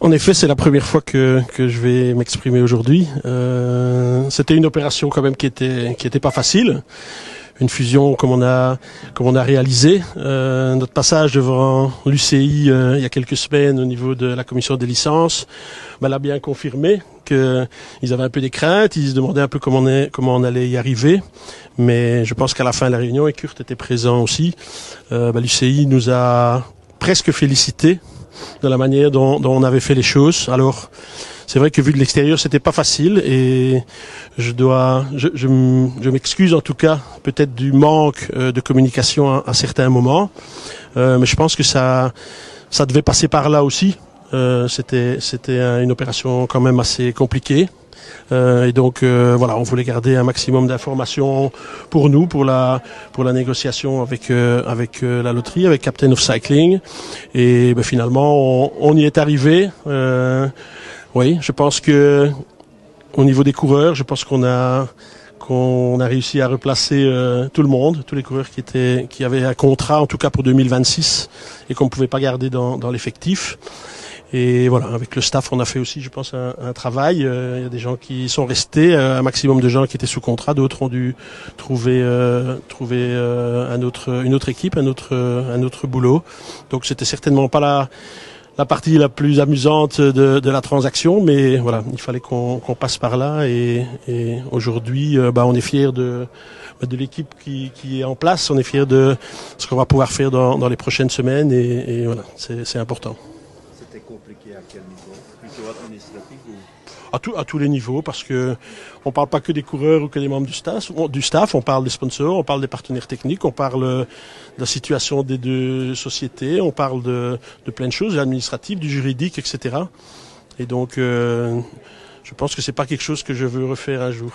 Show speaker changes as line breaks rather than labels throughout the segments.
En effet, c'est la première fois que je vais m'exprimer aujourd'hui. C'était une opération quand même qui était pas facile. Une fusion comme on a réalisé. Notre passage devant l'UCI il y a quelques semaines au niveau de la commission des licences l'a bien confirmé qu'ils avaient un peu des craintes, ils se demandaient un peu comment on allait y arriver. Mais je pense qu'à la fin de la réunion, et Kurt était présent aussi, l'UCI nous a presque félicités de la manière dont on avait fait les choses. Alors, c'est vrai que vu de l'extérieur, c'était pas facile et je m'excuse en tout cas peut-être du manque de communication à certains moments, mais je pense que ça devait passer par là aussi. C'était une opération quand même assez compliquée. Et donc voilà, on voulait garder un maximum d'informations pour nous, pour la négociation avec la loterie, avec Captain of Cycling. Et finalement, on y est arrivé. Oui, je pense que au niveau des coureurs, je pense qu'on a réussi à replacer tout le monde, tous les coureurs qui avaient un contrat, en tout cas pour 2026, et qu'on ne pouvait pas garder dans l'effectif. Et voilà, avec le staff, on a fait aussi, je pense, un travail. Il y a des gens qui sont restés, un maximum de gens qui étaient sous contrat, d'autres ont dû trouver une autre équipe, un autre boulot. Donc c'était certainement pas la partie la plus amusante de la transaction, mais voilà, il fallait qu'on passe par là. Et aujourd'hui, on est fiers de l'équipe qui est en place. On est fiers de ce qu'on va pouvoir faire dans les prochaines semaines. Et voilà, c'est important.
C'était compliqué à quel niveau? Plutôt administratif ou...
À tous les niveaux, parce que on parle pas que des coureurs ou que des membres du staff, on parle des sponsors, on parle des partenaires techniques, on parle de la situation des deux sociétés, on parle de plein de choses, de l'administratif, du juridique, etc. Et donc, je pense que c'est pas quelque chose que je veux refaire un jour.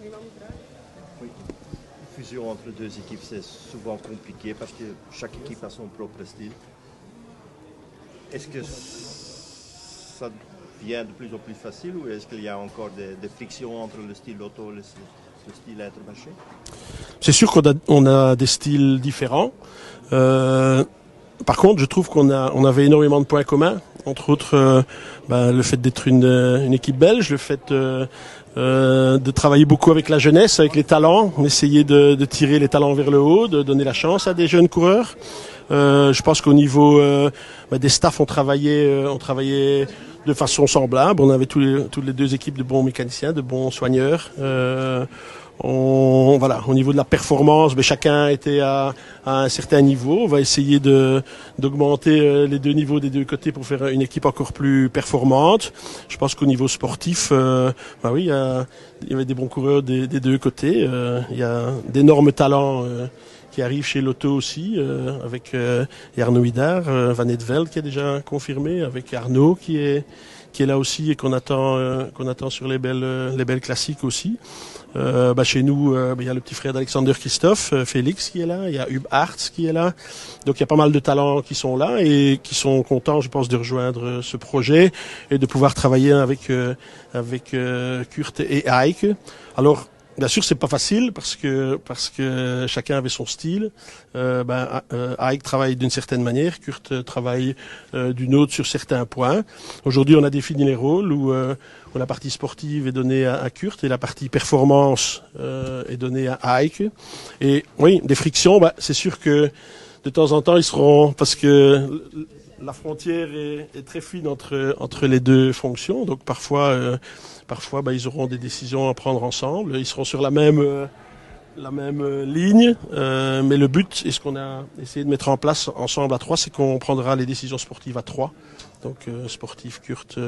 Une fusion entre deux équipes, c'est souvent compliqué parce que chaque équipe a son propre style. Est-ce que ça devient de plus en plus facile ou est-ce qu'il y a encore des frictions entre le style auto et le style intermarché?
C'est sûr qu'on a des styles différents. Par contre, je trouve qu'on avait énormément de points communs. Entre autres, le fait d'être une équipe belge, le fait de travailler beaucoup avec la jeunesse, avec les talents, essayer de tirer les talents vers le haut, de donner la chance à des jeunes coureurs. Je pense qu'au niveau des staffs, on travaillait de façon semblable. On avait toutes les deux équipes de bons mécaniciens, de bons soigneurs. Au niveau de la performance, chacun était à un certain niveau. On va essayer d'augmenter les deux niveaux des deux côtés pour faire une équipe encore plus performante. Je pense qu'au niveau sportif, il y avait des bons coureurs des deux côtés. Il y a d'énormes talents qui arrive chez Lotto aussi, avec Arnaud Hidard, Van Etveld qui est déjà confirmé, avec Arnaud qui est là aussi et qu'on attend sur les belles classiques aussi. Chez nous, il y a le petit frère d'Alexander Christophe, Félix qui est là, il y a Hub Hartz qui est là. Donc il y a pas mal de talents qui sont là et qui sont contents, je pense, de rejoindre ce projet et de pouvoir travailler avec Kurt et Ike. Alors, bien sûr, c'est pas facile parce que chacun avait son style. Ike travaille d'une certaine manière, Kurt travaille d'une autre sur certains points. Aujourd'hui, on a défini les rôles où la partie sportive est donnée à Kurt et la partie performance est donnée à Ike. Et oui, des frictions, c'est sûr que de temps en temps, ils seront, parce que la frontière est très fine entre les deux fonctions. Donc parfois, ils auront des décisions à prendre ensemble. Ils seront sur la même ligne. Mais le but, et ce qu'on a essayé de mettre en place ensemble à trois, c'est qu'on prendra les décisions sportives à trois. Donc sportif, Kurt,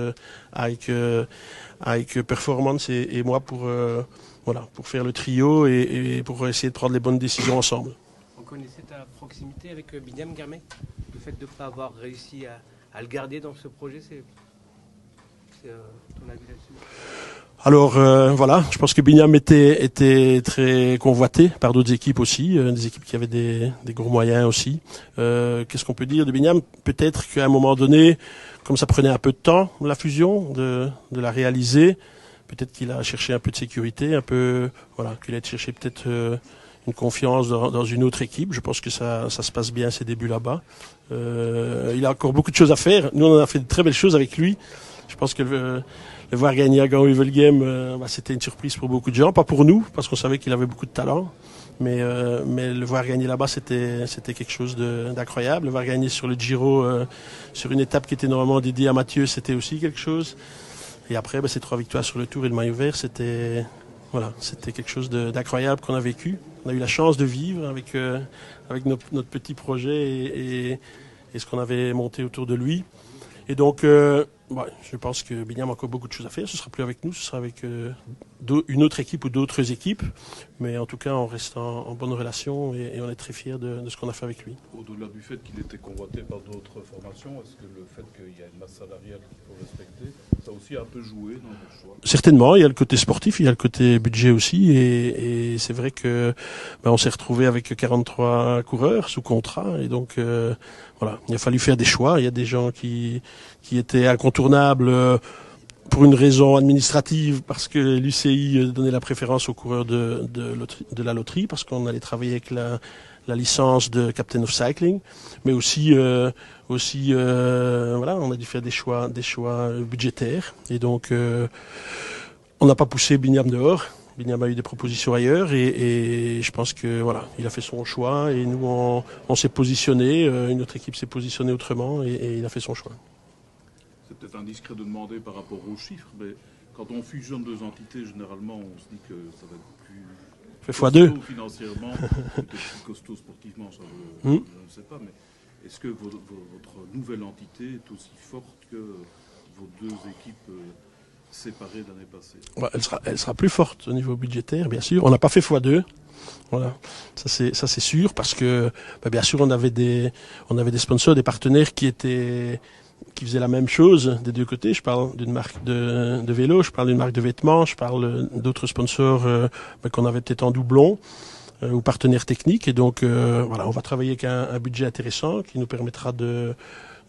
Ike Performance et moi pour faire le trio et pour essayer de prendre les bonnes décisions ensemble.
On connaissait ta proximité avec Binyam Garmet. Le fait de ne pas avoir réussi à le garder dans ce projet, c'est ton avis là-dessus?
Alors je pense que Binyam était très convoité par d'autres équipes aussi, des équipes qui avaient des gros moyens aussi. Qu'est-ce qu'on peut dire de Binyam? Peut-être qu'à un moment donné, comme ça prenait un peu de temps, la fusion, de la réaliser, peut-être qu'il a cherché un peu de sécurité, qu'il a cherché peut-être une confiance dans une autre équipe. Je pense que ça se passe bien ses débuts là-bas. Il a encore beaucoup de choses à faire. Nous, on a fait de très belles choses avec lui. Je pense que le voir gagner à Gand-Wevelgem, c'était une surprise pour beaucoup de gens. Pas pour nous, parce qu'on savait qu'il avait beaucoup de talent. Mais le voir gagner là-bas, c'était quelque chose d'incroyable. Le voir gagner sur le Giro, sur une étape qui était normalement dédiée à Mathieu, c'était aussi quelque chose. Et après, ces 3 victoires sur le Tour et le maillot vert, c'était quelque chose d'incroyable qu'on a vécu. On a eu la chance de vivre avec notre petit projet et ce qu'on avait monté autour de lui. Et donc, je pense que Binyam a encore beaucoup de choses à faire. Ce sera plus avec nous, ce sera avec une autre équipe ou d'autres équipes. Mais en tout cas, on reste en bonne relation et on est très fiers de ce qu'on a fait avec lui.
Au-delà du fait qu'il était convoité par d'autres formations, est-ce que le fait qu'il y a une masse salariale qu'il faut respecter, ça a aussi un peu joué dans vos choix?
Certainement, il y a le côté sportif, il y a le côté budget aussi. Et c'est vrai que on s'est retrouvé avec 43 coureurs sous contrat. Et donc, il a fallu faire des choix. Il y a des gens qui étaient incontournables pour une raison administrative, parce que l'UCI donnait la préférence aux coureurs de la loterie, parce qu'on allait travailler avec la licence de Captain of Cycling, mais aussi, on a dû faire des choix budgétaires. Et donc, on n'a pas poussé Binyam dehors. Binyam a eu des propositions ailleurs et je pense que il a fait son choix et nous on s'est positionné, une autre équipe s'est positionnée autrement et il a fait son choix.
C'est peut-être indiscret de demander par rapport aux chiffres, mais quand on fusionne 2 entités, généralement on se dit que ça va être plus
costaud
financièrement, peut-être plus costaud sportivement, ça je ne sais pas, mais est-ce que votre nouvelle entité est aussi forte que vos 2 équipes séparées l'année passée?
Elle sera plus forte au niveau budgétaire, bien sûr. On n'a pas fait x2. Voilà, ça c'est sûr, parce que bien sûr on avait des sponsors, des partenaires qui faisaient la même chose des 2 côtés. Je parle d'une marque de vélo, je parle d'une marque de vêtements, je parle d'autres sponsors qu'on avait peut-être en doublon ou partenaires techniques. Et donc on va travailler avec un budget intéressant qui nous permettra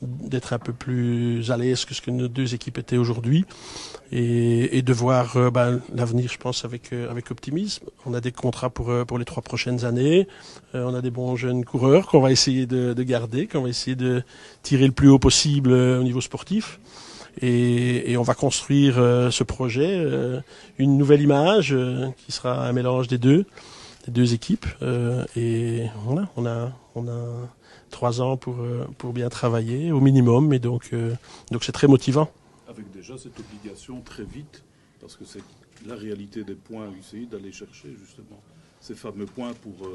d'être un peu plus à l'aise que ce que nos 2 équipes étaient aujourd'hui et de voir l'avenir, je pense, avec optimisme. On a des contrats pour les 3 prochaines années. On a des bons jeunes coureurs qu'on va essayer de garder, qu'on va essayer de tirer le plus haut possible au niveau sportif. Et on va construire ce projet, une nouvelle image qui sera un mélange des deux équipes. Et voilà, on a 3 ans pour bien travailler au minimum, et donc c'est très motivant.
Avec déjà cette obligation très vite, parce que c'est la réalité des points UCI, d'aller chercher justement ces fameux points pour,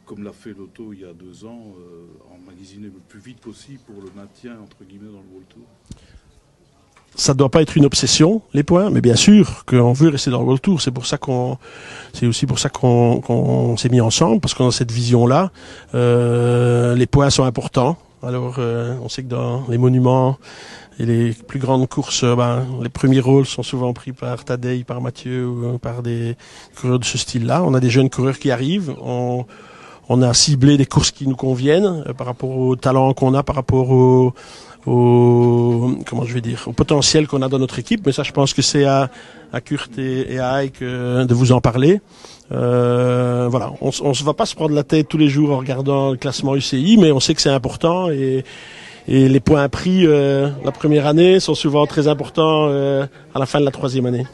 comme l'a fait Lotto il y a 2 ans, emmagasiner le plus vite possible pour le maintien entre guillemets dans le World Tour.
Ça ne doit pas être une obsession, les points, mais bien sûr qu'on veut rester dans le World Tour. C'est aussi pour ça qu'on s'est mis ensemble, parce qu'on a cette vision-là. Les points sont importants. Alors, on sait que dans les monuments et les plus grandes courses, les premiers rôles sont souvent pris par Tadej, par Mathieu ou par des coureurs de ce style-là. On a des jeunes coureurs qui arrivent. On a ciblé des courses qui nous conviennent par rapport au talent qu'on a, par rapport au potentiel qu'on a dans notre équipe. Mais ça, je pense que c'est à Kurt et à Ike de vous en parler. On se va pas se prendre la tête tous les jours en regardant le classement UCI, mais on sait que c'est important et les points pris la première année sont souvent très importants à la fin de la 3e année.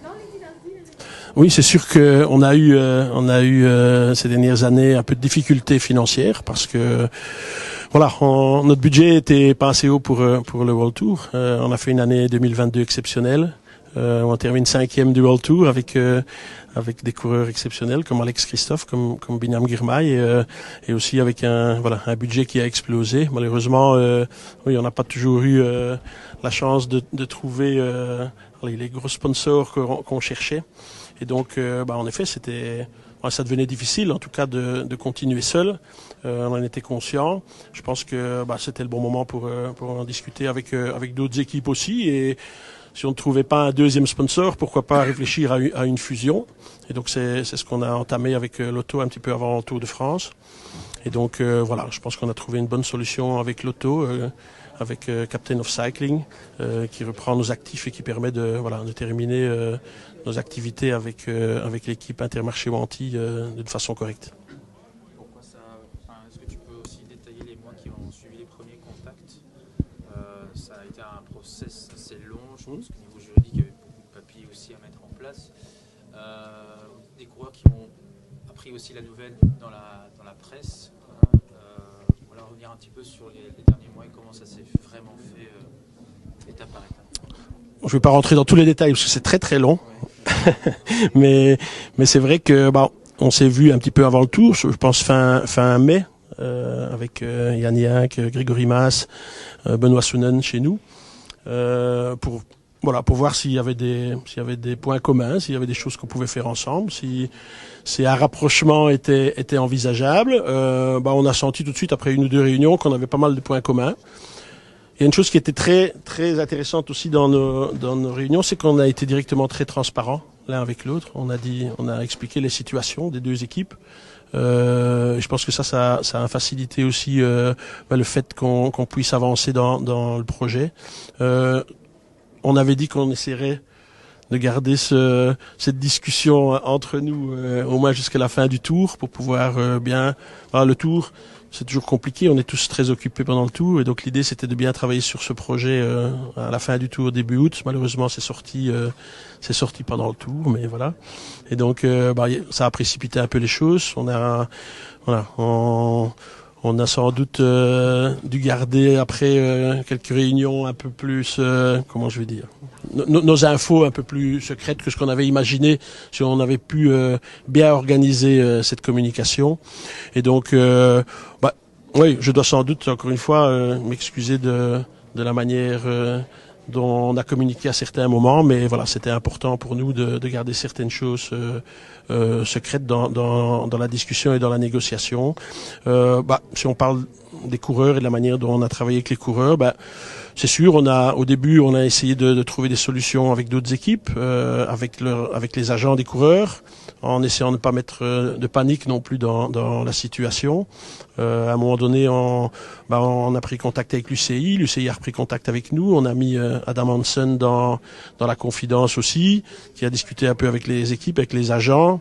Oui, c'est sûr que on a eu ces dernières années un peu de difficultés financières, parce que notre budget était pas assez haut pour le World Tour. On a fait une année 2022 exceptionnelle. On termine 5e du World Tour avec des coureurs exceptionnels comme Alex Christophe, comme Binyam Girmay, et aussi avec un budget qui a explosé. Malheureusement, on n'a pas toujours eu la chance de trouver les gros sponsors qu'on cherchait. Et donc, en effet, ça devenait difficile, en tout cas, de continuer seul. On en était conscient. Je pense que c'était le bon moment pour en discuter avec d'autres équipes aussi. Et si on ne trouvait pas un 2e sponsor, pourquoi pas réfléchir à une fusion. Et donc, c'est ce qu'on a entamé avec Lotto un petit peu avant le Tour de France. Et donc, je pense qu'on a trouvé une bonne solution avec Lotto, avec Captain of Cycling, qui reprend nos actifs et qui permet de terminer nos activités avec l'équipe Intermarché Wanty d'une façon correcte.
process assez long. Je pense qu'au niveau juridique, il y avait beaucoup de papiers aussi à mettre en place. Des coureurs qui ont appris aussi la nouvelle dans la presse. Voilà, revenir un petit peu sur les derniers mois et comment ça s'est vraiment fait étape par étape.
Je ne vais pas rentrer dans tous les détails parce que c'est très très long. Ouais. mais c'est vrai que on s'est vu un petit peu avant le tour, je pense fin mai, avec Yann Yack, Grégory Mas, Benoît Sounen chez nous, pour voir s'il y avait des points communs, s'il y avait des choses qu'on pouvait faire ensemble, si un rapprochement était envisageable. On a senti tout de suite après 1 ou 2 réunions qu'on avait pas mal de points communs. Il y a une chose qui était très très intéressante aussi dans nos réunions, c'est qu'on a été directement très transparent l'un avec l'autre. On a expliqué les situations des 2 équipes. Je pense que ça a facilité aussi le fait qu'on puisse avancer dans le projet. On avait dit qu'on essaierait de garder cette discussion entre nous au moins jusqu'à la fin du tour pour pouvoir bien. Le tour, c'est toujours compliqué, on est tous très occupés pendant le tour et donc l'idée c'était de bien travailler sur ce projet à la fin du tour, début août. Malheureusement c'est sorti pendant le tour, mais voilà. Et donc ça a précipité un peu les choses. On a sans doute dû garder après quelques réunions un peu plus, comment je vais dire, nos infos un peu plus secrètes que ce qu'on avait imaginé si on avait pu bien organiser cette communication. Et donc, oui, je dois sans doute encore une fois m'excuser de la manière dont on a communiqué à certains moments, mais voilà, c'était important pour nous de garder certaines choses secrètes dans la discussion et dans la négociation. Si on parle des coureurs et de la manière dont on a travaillé avec les coureurs, c'est sûr, au début, on a essayé de trouver des solutions avec d'autres équipes, avec les agents des coureurs, en essayant de ne pas mettre de panique non plus dans la situation. À un moment donné, on a pris contact avec l'UCI. L'UCI a repris contact avec nous. On a mis Adam Hansen dans la confidence aussi, qui a discuté un peu avec les équipes, avec les agents.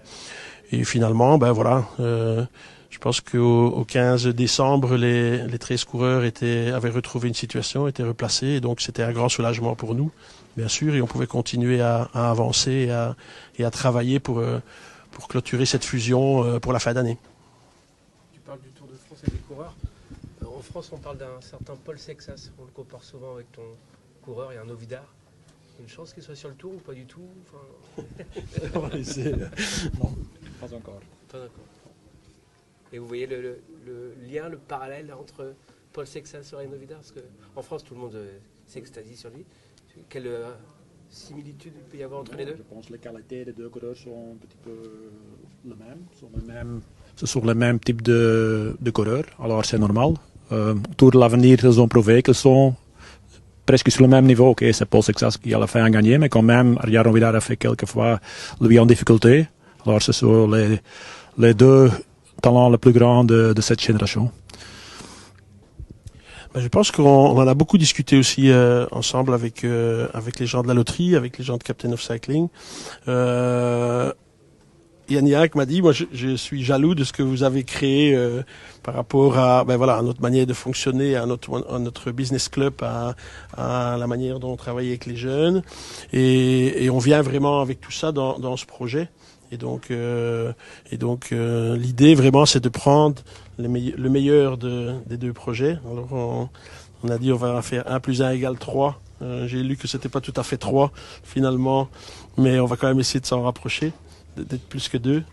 Et finalement, je pense qu'au 15 décembre, les 13 coureurs avaient retrouvé une situation, étaient replacés. Et donc, c'était un grand soulagement pour nous, bien sûr. Et on pouvait continuer à avancer et à travailler pour clôturer cette fusion pour la fin d'année.
Tu parles du Tour de France et des coureurs. En France, on parle d'un certain Paul Sexas. On le compare souvent avec ton coureur et un Ovidar. Une chance qu'il soit sur le Tour ou pas du tout
On va laisser.
Non, pas encore.
Pas d'accord. Et vous voyez le lien, le parallèle entre Paul Sexas et Ryan Ovidar, parce qu'en France, tout le monde s'extasie sur lui. Quelle similitude il peut y avoir entre les deux?
Je pense que les qualités des 2 coureurs sont un petit peu les mêmes. Ce sont les mêmes types de coureurs, alors c'est normal. Tour de l'Avenir, ils ont prouvé qu'ils sont presque sur le même niveau. Okay, c'est Paul Sexas qui à la fin a gagné, mais quand même, Ryan Ovidar a fait quelquefois lui en difficulté. Alors ce sont les 2 talents les plus grands de cette génération.
Je pense qu'on en a beaucoup discuté aussi ensemble avec les gens de la loterie, avec les gens de Captain of Cycling. Yann Yack m'a dit, moi je suis jaloux de ce que vous avez créé par rapport à notre manière de fonctionner, à notre business club, à la manière dont on travaille avec les jeunes, et on vient vraiment avec tout ça dans ce projet. Et donc l'idée vraiment c'est de prendre le meilleur des 2 projets. Alors on a dit on va faire 1 + 1 = 3. J'ai lu que c'était pas tout à fait 3 finalement, mais on va quand même essayer de s'en rapprocher, d'être plus que 2.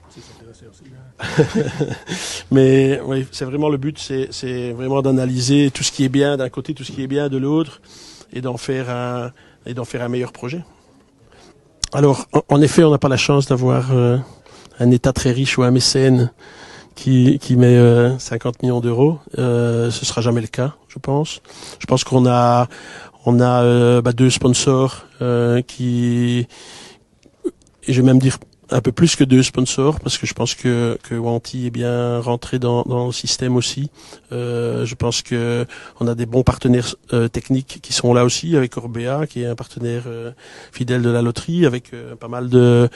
Mais oui, c'est vraiment le but, c'est vraiment d'analyser tout ce qui est bien d'un côté, tout ce qui est bien de l'autre, et d'en faire un meilleur projet. Alors, en effet, on n'a pas la chance d'avoir un État très riche ou un mécène qui met 50 millions d'euros. Ce sera jamais le cas, je pense. Je pense qu'on a 2 sponsors et je vais même dire un peu plus que 2 sponsors, parce que je pense que Wanty est bien rentré dans le système aussi. Je pense que on a des bons partenaires techniques qui sont là aussi, avec Orbea, qui est un partenaire fidèle de la loterie, avec pas mal de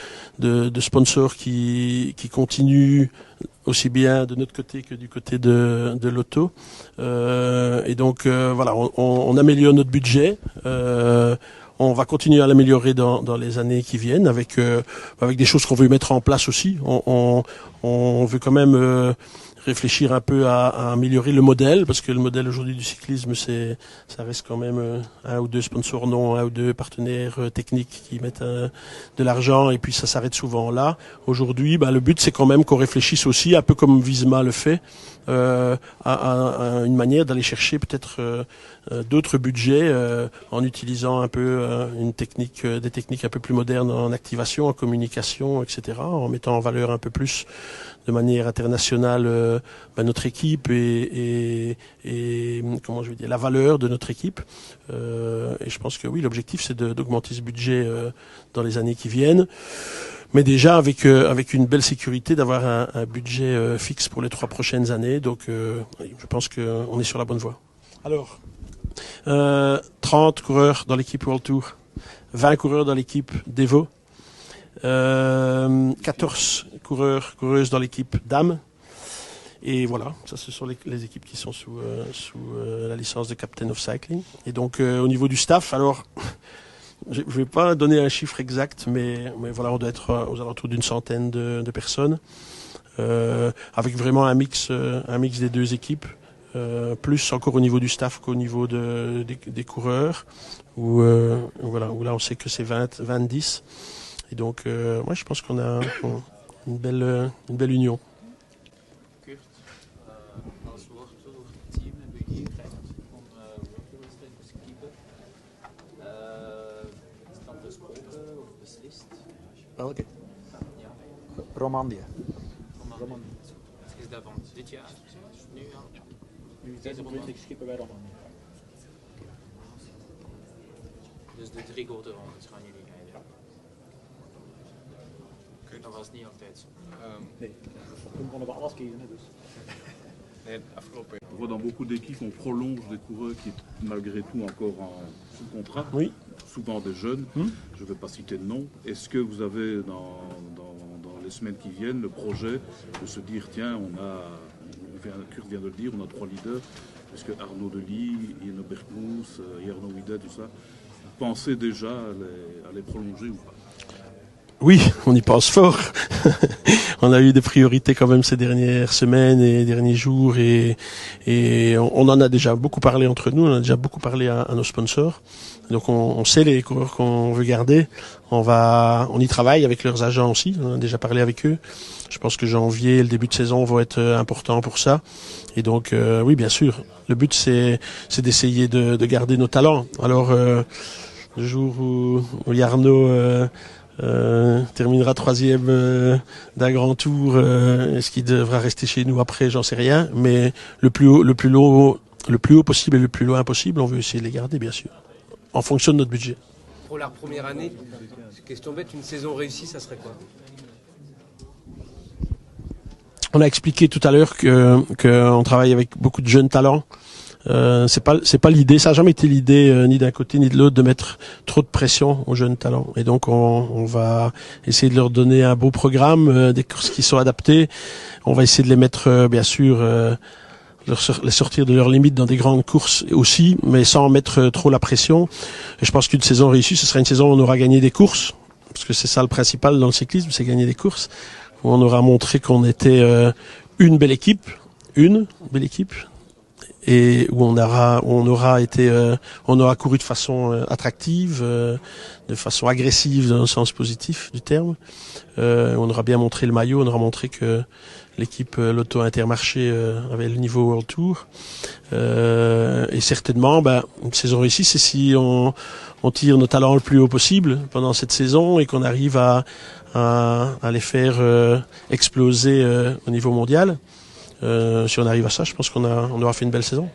sponsors qui continuent aussi bien de notre côté que du côté de l'auto. Et donc voilà, on améliore notre budget. On va continuer à l'améliorer dans les années qui viennent avec des choses qu'on veut mettre en place aussi. On veut quand même réfléchir un peu à améliorer le modèle, parce que le modèle aujourd'hui du cyclisme, ça reste quand même 1 ou 2 sponsors, non 1 ou 2 partenaires techniques qui mettent de l'argent, et puis ça s'arrête souvent là. Aujourd'hui, le but c'est quand même qu'on réfléchisse aussi, un peu comme Visma le fait, à une manière d'aller chercher peut-être d'autres budgets en utilisant un peu des techniques un peu plus modernes en activation, en communication, etc., en mettant en valeur un peu plus de manière internationale notre équipe et comment je vais dire, la valeur de notre équipe. Et je pense que oui, l'objectif c'est d'augmenter ce budget dans les années qui viennent, mais déjà avec une belle sécurité, d'avoir un budget fixe pour les 3 prochaines années. Donc je pense qu'on est sur la bonne voie. Alors 30 coureurs dans l'équipe World Tour, 20 coureurs dans l'équipe Devo, 14 coureuses dans l'équipe dames. Et voilà, ça ce sont les équipes qui sont sous la licence de Captain of Cycling. Et donc au niveau du staff, alors je ne vais pas donner un chiffre exact, mais voilà, on doit être aux alentours d'une centaine de personnes, avec vraiment un mix des 2 équipes. Plus encore au niveau du staff qu'au niveau des coureurs, où là on sait que c'est 20-10. Et donc moi je pense qu'on a une belle union.
Kurt, als woord voor het team hebben we hier krijgt van World skippen. Is het dan besproken of beslist?
Welke?
Ja,
Romandie.
is dat van dit jaar? Nu al?
Nu 26 skippen bij Romandie.
Dus de 3 grote rondes gaan jullie rijden. Dat was niet altijd zo.
Nee, toen konden we alles kiezen. Dus.
Nee, afgelopen
On voit dans beaucoup d'équipes, on prolonge des coureurs qui, malgré tout, encore sous contrat.
Oui.
Souvent des jeunes. Je ne vais pas citer de nom. Est-ce que vous avez, dans les semaines qui viennent, le projet de se dire, tiens, Kurt vient de le dire, on a 3 leaders. Est-ce que Arnaud Delis, Ian Bergmoes, Jarno Widet, tout ça, vous pensez déjà à les prolonger ou pas?
Oui, on y pense fort. On a eu des priorités quand même ces dernières semaines et derniers jours, et on en a déjà beaucoup parlé entre nous, on a déjà beaucoup parlé à nos sponsors. Donc on sait les coureurs qu'on veut garder. On y travaille avec leurs agents aussi, on a déjà parlé avec eux. Je pense que janvier et le début de saison vont être importants pour ça. Et donc oui, bien sûr, le but c'est d'essayer de garder nos talents. Alors le jour où Jarno terminera 3e d'un grand tour, est-ce qu'il devra rester chez nous après, j'en sais rien, mais le plus haut possible et le plus loin possible, on veut essayer de les garder, bien sûr, en fonction de notre budget.
Pour la première année, question bête, une saison réussie, ça serait quoi?
On a expliqué tout à l'heure qu'on travaille avec beaucoup de jeunes talents. C'est pas l'idée, ça n'a jamais été l'idée ni d'un côté ni de l'autre de mettre trop de pression aux jeunes talents. Et donc on va essayer de leur donner un beau programme, des courses qui sont adaptées. On va essayer de les mettre bien sûr, les sortir de leurs limites dans des grandes courses aussi, mais sans mettre trop la pression. Et je pense qu'une saison réussie, ce sera une saison où on aura gagné des courses, parce que c'est ça le principal dans le cyclisme, c'est gagner des courses. Où on aura montré qu'on était une belle équipe, et où on aura couru de façon attractive, de façon agressive dans le sens positif du terme. On aura bien montré le maillot, on aura montré que l'équipe Lotto Intermarché avait le niveau World Tour. Et certainement, une saison réussie, c'est si on tire nos talents le plus haut possible pendant cette saison et qu'on arrive à les faire exploser au niveau mondial. Si on arrive à ça, je pense qu'on aura fait une belle saison.